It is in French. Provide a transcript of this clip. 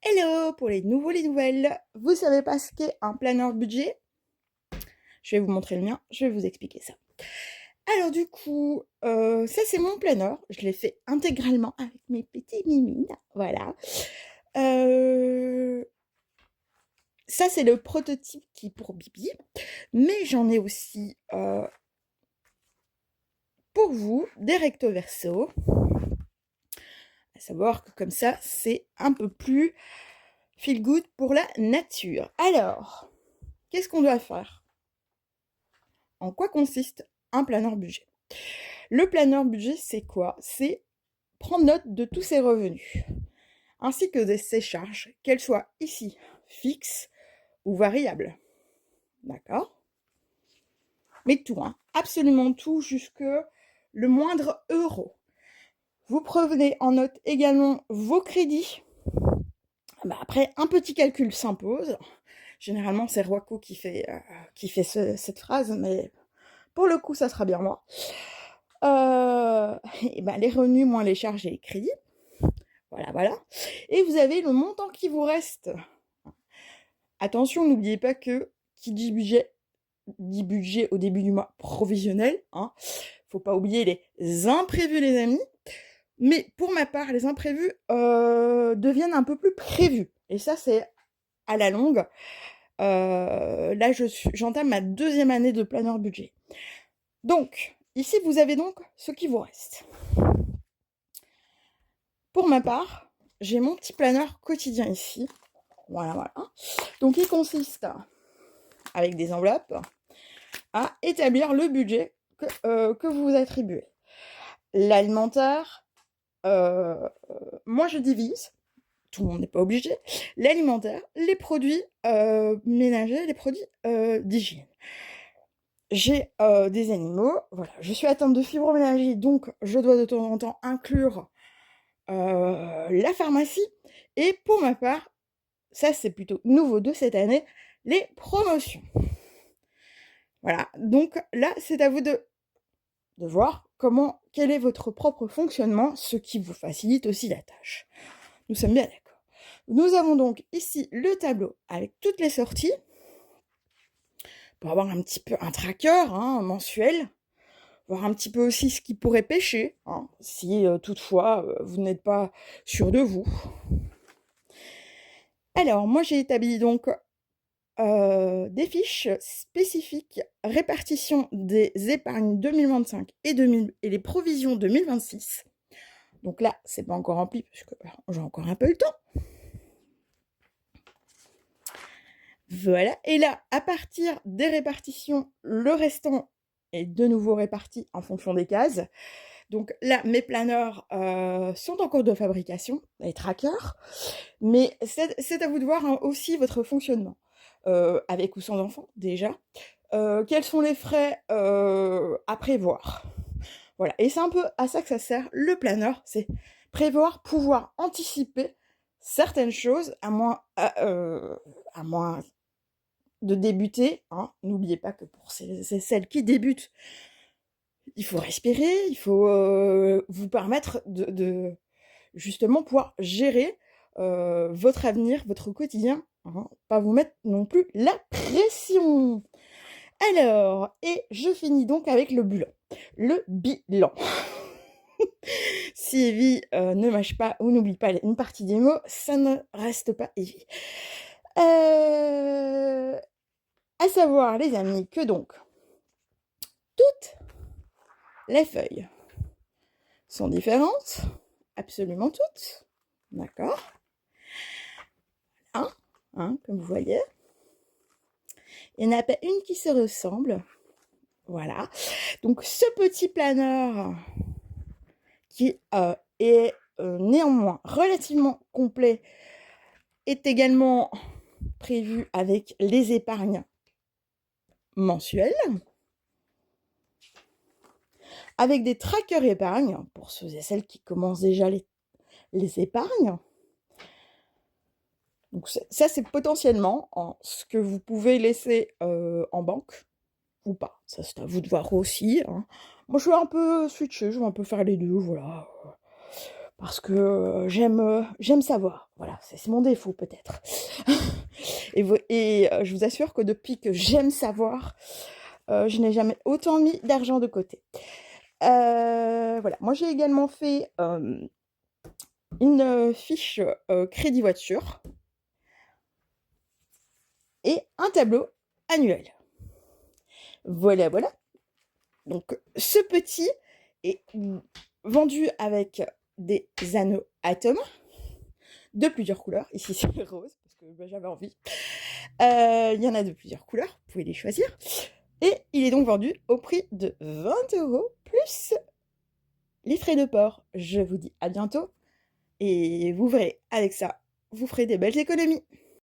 Hello pour les nouveaux, les nouvelles. Vous savez pas ce qu'est un planeur budget? Je vais vous montrer le mien, je vais vous expliquer ça. Alors du coup, ça c'est mon planeur. Je l'ai fait intégralement avec mes petits mimines. Voilà. Euh, Ça c'est le prototype qui est pour Bibi. Mais j'en ai aussi pour vous des recto verso. À savoir que comme ça, c'est un peu plus feel good pour la nature. Alors, qu'est-ce qu'on doit faire? En quoi consiste un planeur budget? Le planeur budget, c'est quoi? C'est prendre note de tous ses revenus, ainsi que de ses charges, qu'elles soient ici fixes ou variables. D'accord? Mais tout, hein, absolument tout, jusque le moindre euro. Vous prenez en note également vos crédits. Après, un petit calcul s'impose. Généralement, c'est Roaco qui fait cette phrase, mais pour le coup, ça sera bien moi. Et ben, les revenus moins les charges et les crédits. Voilà, voilà. Et vous avez le montant qui vous reste. Attention, n'oubliez pas que qui dit budget au début du mois provisionnel. Hein. Faut pas oublier les imprévus, les amis. Mais pour ma part, les imprévus deviennent un peu plus prévus. Et ça, c'est à la longue. Là, j'entame ma 2e année de planeur budget. Donc, ici, vous avez donc ce qui vous reste. Pour ma part, j'ai mon petit planeur quotidien ici. Voilà, voilà. Donc, il consiste, avec des enveloppes, à établir le budget que vous vous attribuez. L'alimentaire, moi je divise, tout le monde n'est pas obligé, l'alimentaire, les produits ménagers, les produits d'hygiène. J'ai des animaux, voilà, je suis atteinte de fibromyalgie, donc je dois de temps en temps inclure la pharmacie. Et pour ma part, ça c'est plutôt nouveau de cette année, les promotions. Voilà, donc là c'est à vous de voir quel est votre propre fonctionnement, ce qui vous facilite aussi la tâche. Nous sommes bien d'accord. Nous avons donc ici le tableau avec toutes les sorties, pour avoir un petit peu un tracker mensuel, voir un petit peu aussi ce qui pourrait pêcher, si toutefois vous n'êtes pas sûr de vous. Alors, moi j'ai établi donc des fiches spécifiques répartition des épargnes 2025 et les provisions 2026. Donc là, c'est pas encore rempli parce que j'ai encore un peu le temps. Voilà. Et là, à partir des répartitions, le restant est de nouveau réparti en fonction des cases. Donc là, mes planeurs sont en cours de fabrication, les trackers, mais c'est à vous de voir aussi votre fonctionnement. Avec ou sans enfant, déjà. Quels sont les frais à prévoir? Voilà. Et c'est un peu à ça que ça sert, le planeur, c'est prévoir, pouvoir anticiper certaines choses, à moins de débuter. N'oubliez pas que pour celles qui débutent, il faut respirer, il faut vous permettre de justement pouvoir gérer votre avenir, votre quotidien, pas vous mettre non plus la pression. Alors, et je finis donc avec le bilan. Le bilan. Si Evie ne mâche pas ou n'oublie pas une partie des mots, ça ne reste pas Evie. À savoir, les amis, que donc, toutes les feuilles sont différentes, absolument toutes, d'accord, comme vous voyez. Il n'y en a pas une qui se ressemble, voilà. Donc, ce petit planeur qui est néanmoins relativement complet est également prévu avec les épargnes mensuelles, avec des trackers épargne pour ceux et celles qui commencent déjà les épargnes. Donc ça, c'est potentiellement ce que vous pouvez laisser en banque ou pas. Ça, c'est à vous de voir aussi. Moi, je vais un peu switcher, je vais un peu faire les deux, voilà. parce que j'aime savoir. Voilà, c'est mon défaut peut-être. Et je vous assure que depuis que j'aime savoir, je n'ai jamais autant mis d'argent de côté. Voilà, moi j'ai également fait une fiche crédit voiture et un tableau annuel. Voilà, voilà. Donc ce petit est vendu avec des anneaux atomes de plusieurs couleurs. Ici c'est rose parce que j'avais envie. Il y en a de plusieurs couleurs, vous pouvez les choisir. Et il est donc vendu au prix de 20 € plus les frais de port. Je vous dis à bientôt et vous verrez, avec ça, vous ferez des belles économies.